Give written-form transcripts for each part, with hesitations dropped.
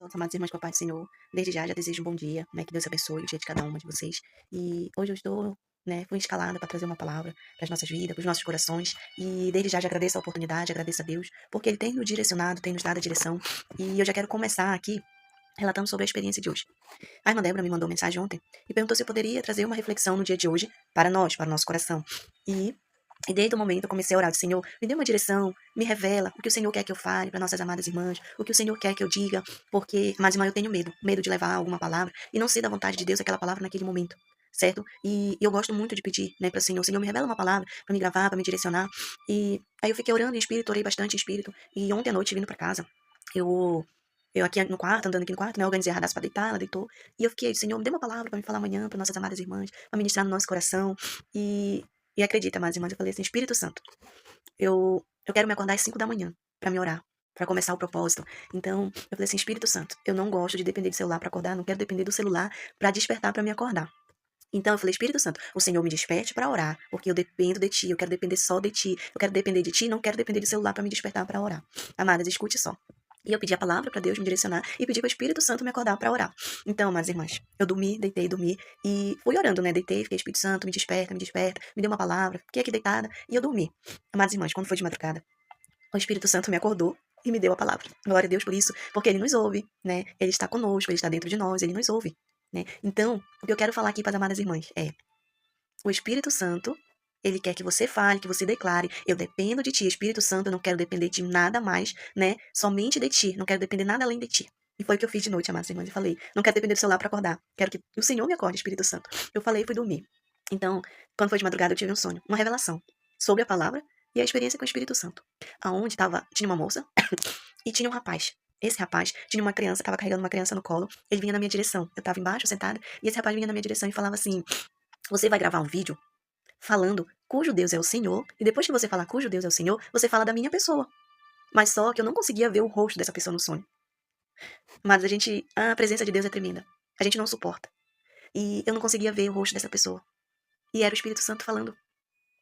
Meus amados irmãos, com a paz do Senhor, desde já desejo um bom dia, né? Que Deus abençoe o dia de cada uma de vocês. E hoje eu estou, fui escalada para trazer uma palavra para as nossas vidas, para os nossos corações. E desde já agradeço a oportunidade, agradeço a Deus, porque Ele tem nos direcionado, tem nos dado a direção. E eu já quero começar aqui relatando sobre a experiência de hoje. A irmã Débora me mandou mensagem ontem e perguntou se eu poderia trazer uma reflexão no dia de hoje para nós, para o nosso coração. E desde o momento eu comecei a orar, Senhor, me dê uma direção, me revela o que o Senhor quer que eu fale para nossas amadas irmãs, o que o Senhor quer que eu diga, porque, amadas irmãs, eu tenho medo de levar alguma palavra e não ser da vontade de Deus aquela palavra naquele momento, certo? E eu gosto muito de pedir, para o Senhor me revela uma palavra para me gravar, para me direcionar. E aí eu fiquei orando em espírito, orei bastante em espírito, e ontem à noite, vindo para casa, eu aqui no quarto, andando aqui no quarto, organizei a radassa pra deitar, ela deitou, e eu fiquei, Senhor, me dê uma palavra pra me falar amanhã, para nossas amadas irmãs, pra ministrar no nosso coração, e, e acredita, amadas irmãs, eu falei assim, Espírito Santo, eu quero me acordar às 5 da manhã, pra me orar, pra começar o propósito. Então, eu falei assim, Espírito Santo, eu não gosto de depender do celular pra acordar, não quero depender do celular pra despertar, pra me acordar. Então eu falei, Espírito Santo, o Senhor me desperte para orar, porque eu dependo de Ti, eu quero depender só de Ti, eu quero depender de Ti, não quero depender do celular para me despertar para orar. Amadas, escute só. E eu pedi a palavra para Deus me direcionar e pedi para o Espírito Santo me acordar para orar. Então, amadas irmãs, eu dormi, deitei, dormi e fui orando, né? Deitei, fiquei, Espírito Santo, me desperta, me dê uma palavra, fiquei aqui deitada e eu dormi. Amadas irmãs, quando foi de madrugada, o Espírito Santo me acordou e me deu a palavra. Glória a Deus por isso, porque Ele nos ouve, né? Ele está conosco, Ele está dentro de nós, Ele nos ouve, né? Então, o que eu quero falar aqui para as amadas irmãs é: o Espírito Santo, ele quer que você fale, que você declare, eu dependo de ti, Espírito Santo, eu não quero depender de nada mais, né? Somente de ti, não quero depender nada além de ti. E foi o que eu fiz de noite, amadas irmãs, eu falei, não quero depender do celular para acordar, quero que o Senhor me acorde, Espírito Santo. Eu falei e fui dormir. Então, quando foi de madrugada, eu tive um sonho, uma revelação sobre a palavra e a experiência com o Espírito Santo. Aonde tinha uma moça e tinha um rapaz. Esse rapaz tinha uma criança, estava carregando uma criança no colo, ele vinha na minha direção. Eu estava embaixo, sentada, e esse rapaz vinha na minha direção e falava assim: você vai gravar um vídeo falando cujo Deus é o Senhor, e depois que você falar cujo Deus é o Senhor, você fala da minha pessoa. Mas só que eu não conseguia ver o rosto dessa pessoa no sonho. Mas a presença de Deus é tremenda. A gente não suporta. E eu não conseguia ver o rosto dessa pessoa. E era o Espírito Santo falando. O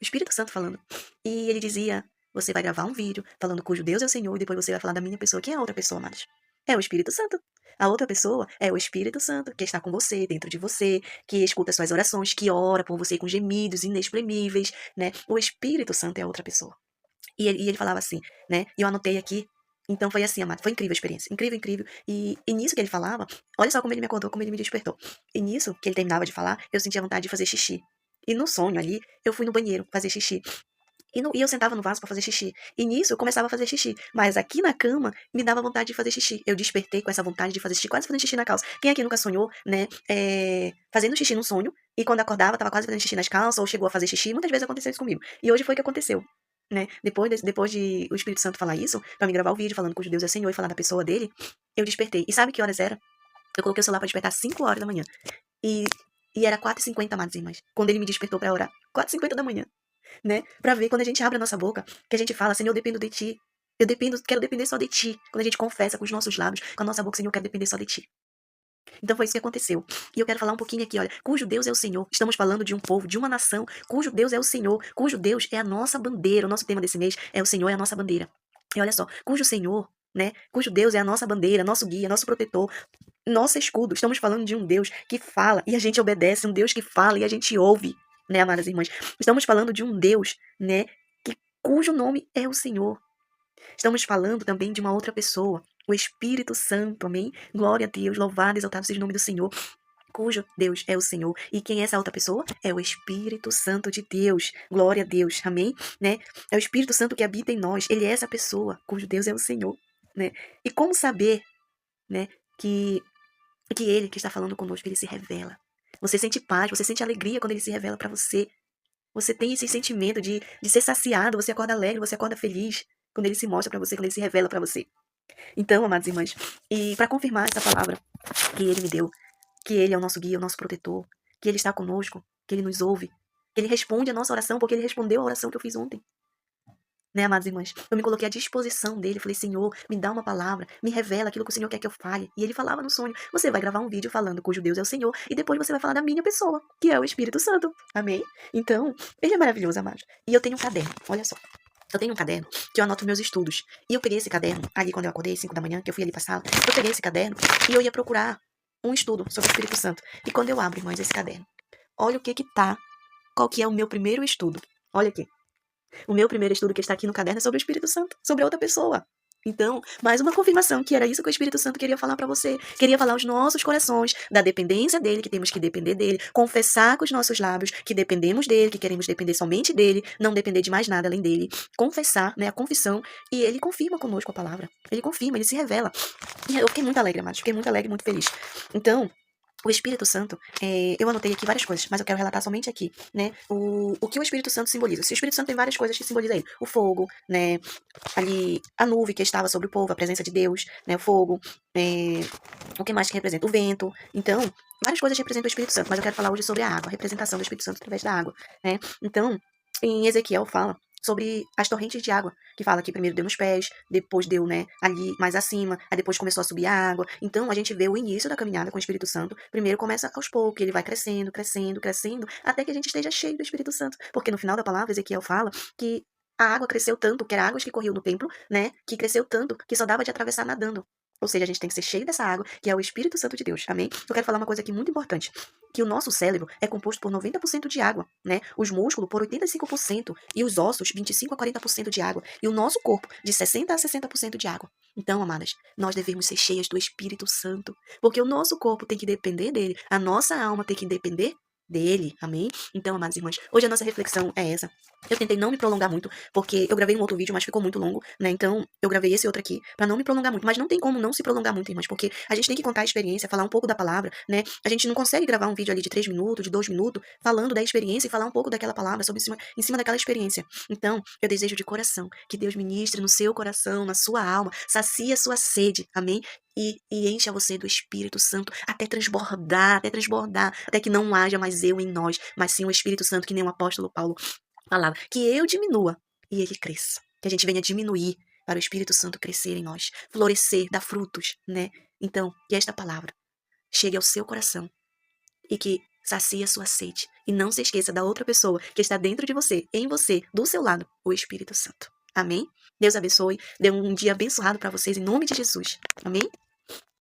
Espírito Santo falando. E ele dizia: você vai gravar um vídeo falando cujo Deus é o Senhor, e depois você vai falar da minha pessoa. Quem é a outra pessoa, amados? É o Espírito Santo. A outra pessoa é o Espírito Santo, que está com você, dentro de você, que escuta suas orações, que ora por você com gemidos inexprimíveis, né? O Espírito Santo é a outra pessoa. E ele falava assim, né? E eu anotei aqui. Então foi assim, amado. Foi incrível a experiência. Incrível, incrível. E nisso que ele falava, olha só como ele me acordou, como ele me despertou. E nisso que ele terminava de falar, eu sentia vontade de fazer xixi. E no sonho ali, eu fui no banheiro fazer xixi. E eu sentava no vaso pra fazer xixi. E nisso eu começava a fazer xixi. Mas aqui na cama me dava vontade de fazer xixi. Eu despertei com essa vontade de fazer xixi, quase fazendo xixi na calça. Quem aqui nunca sonhou, né? Fazendo xixi num sonho. E quando acordava, tava quase fazendo xixi nas calças, ou chegou a fazer xixi. Muitas vezes aconteceu isso comigo. E hoje foi o que aconteceu. Né? Depois de o Espírito Santo falar isso, pra me gravar o vídeo falando cujo Deus é o Senhor e falar da pessoa dele, eu despertei. E sabe que horas era? Eu coloquei o celular pra despertar às 5 horas da manhã. E, e era 4h50, amadas irmãs, quando ele me despertou pra orar. 4h50 da manhã, né? Pra ver quando a gente abre a nossa boca, que a gente fala, Senhor, eu dependo de ti. Quero depender só de ti. Quando a gente confessa com os nossos lábios, com a nossa boca, Senhor, eu quero depender só de ti. Então foi isso que aconteceu. E eu quero falar um pouquinho aqui, olha, cujo Deus é o Senhor. Estamos falando de um povo, de uma nação, cujo Deus é o Senhor, cujo Deus é a nossa bandeira. O nosso tema desse mês é o Senhor é a nossa bandeira. E olha só, cujo Senhor, né, cujo Deus é a nossa bandeira, nosso guia, nosso protetor, nosso escudo. Estamos falando de um Deus que fala e a gente obedece, um Deus que fala e a gente ouve, né, amadas irmãs? Estamos falando de um Deus, né, cujo nome é o Senhor. Estamos falando também de uma outra pessoa, o Espírito Santo, amém? Glória a Deus, louvado e exaltado seja o nome do Senhor, cujo Deus é o Senhor. E quem é essa outra pessoa? É o Espírito Santo de Deus. Glória a Deus, amém? Né? É o Espírito Santo que habita em nós. Ele é essa pessoa, cujo Deus é o Senhor, né? E como saber, né, que ele que está falando conosco, ele se revela. Você sente paz, você sente alegria quando ele se revela para você. Você tem esse sentimento de ser saciado, você acorda alegre, você acorda feliz quando ele se mostra para você, quando ele se revela para você. Então, amadas irmãs, e para confirmar essa palavra que ele me deu, que ele é o nosso guia, o nosso protetor, que ele está conosco, que ele nos ouve, que ele responde a nossa oração, porque ele respondeu a oração que eu fiz ontem. Né, amadas irmãs? Eu me coloquei à disposição dele, falei, Senhor, me dá uma palavra, me revela aquilo que o Senhor quer que eu fale. E ele falava no sonho, você vai gravar um vídeo falando cujo Deus é o Senhor, e depois você vai falar da minha pessoa, que é o Espírito Santo. Amém? Então, ele é maravilhoso, amados. E eu tenho um caderno, olha só. Eu tenho um caderno que eu anoto meus estudos. E eu peguei esse caderno, ali quando eu acordei, 5 da manhã, que eu fui ali pra sala, eu peguei esse caderno e eu ia procurar um estudo sobre o Espírito Santo. E quando eu abro, irmãos, esse caderno, olha o que que tá, qual que é o meu primeiro estudo. Olha aqui. O meu primeiro estudo que está aqui no caderno é sobre o Espírito Santo, sobre outra pessoa. Então, mais uma confirmação que era isso que o Espírito Santo queria falar para você. Queria falar aos nossos corações da dependência dele, que temos que depender dele, confessar com os nossos lábios que dependemos dele, que queremos depender somente dele, não depender de mais nada além dele. Confessar, né, a confissão, e ele confirma conosco a palavra. Ele confirma, ele se revela. E eu fiquei muito alegre, amados, fiquei muito alegre, muito feliz. Então, o Espírito Santo, eu anotei aqui várias coisas, mas eu quero relatar somente aqui, né, o que o Espírito Santo simboliza. O Espírito Santo tem várias coisas que simbolizam ele. O fogo, né, ali, a nuvem que estava sobre o povo, a presença de Deus, né, o fogo, o que mais que representa? O vento. Então, várias coisas representam o Espírito Santo, mas eu quero falar hoje sobre a água, a representação do Espírito Santo através da água, né. Então, em Ezequiel fala sobre as torrentes de água, que fala que primeiro deu nos pés, depois deu, né, ali mais acima, aí depois começou a subir a água. Então, a gente vê o início da caminhada com o Espírito Santo. Primeiro começa aos poucos, ele vai crescendo, crescendo, crescendo, até que a gente esteja cheio do Espírito Santo. Porque no final da palavra, Ezequiel fala que a água cresceu tanto, que era águas que corriam no templo, né, que cresceu tanto, que só dava de atravessar nadando. Ou seja, a gente tem que ser cheio dessa água, que é o Espírito Santo de Deus. Amém? Eu quero falar uma coisa aqui muito importante, que o nosso cérebro é composto por 90% de água, né? Os músculos por 85% e os ossos 25 a 40% de água, e o nosso corpo de 60 a 60% de água. Então, amadas, nós devemos ser cheias do Espírito Santo, porque o nosso corpo tem que depender dele, a nossa alma tem que depender dele. Amém? Então, amadas irmãs, hoje a nossa reflexão é essa. Eu tentei não me prolongar muito, porque eu gravei um outro vídeo, mas ficou muito longo, né? Então, eu gravei esse outro aqui, pra não me prolongar muito. Mas não tem como não se prolongar muito, irmãs, porque a gente tem que contar a experiência, falar um pouco da palavra, né? A gente não consegue gravar um vídeo ali de 3 minutos, de 2 minutos, falando da experiência e falar um pouco daquela palavra, em cima daquela experiência. Então, eu desejo de coração que Deus ministre no seu coração, na sua alma, sacie a sua sede, amém? E encha você do Espírito Santo até transbordar, até que não haja mais eu em nós, mas sim o Espírito Santo, que nem o apóstolo Paulo falava, que eu diminua e ele cresça. Que a gente venha diminuir para o Espírito Santo crescer em nós, florescer, dar frutos, né? Então, que esta palavra chegue ao seu coração e que sacie a sua sede. E não se esqueça da outra pessoa que está dentro de você, em você, do seu lado, o Espírito Santo. Amém? Deus abençoe. Dê um dia abençoado para vocês em nome de Jesus. Amém?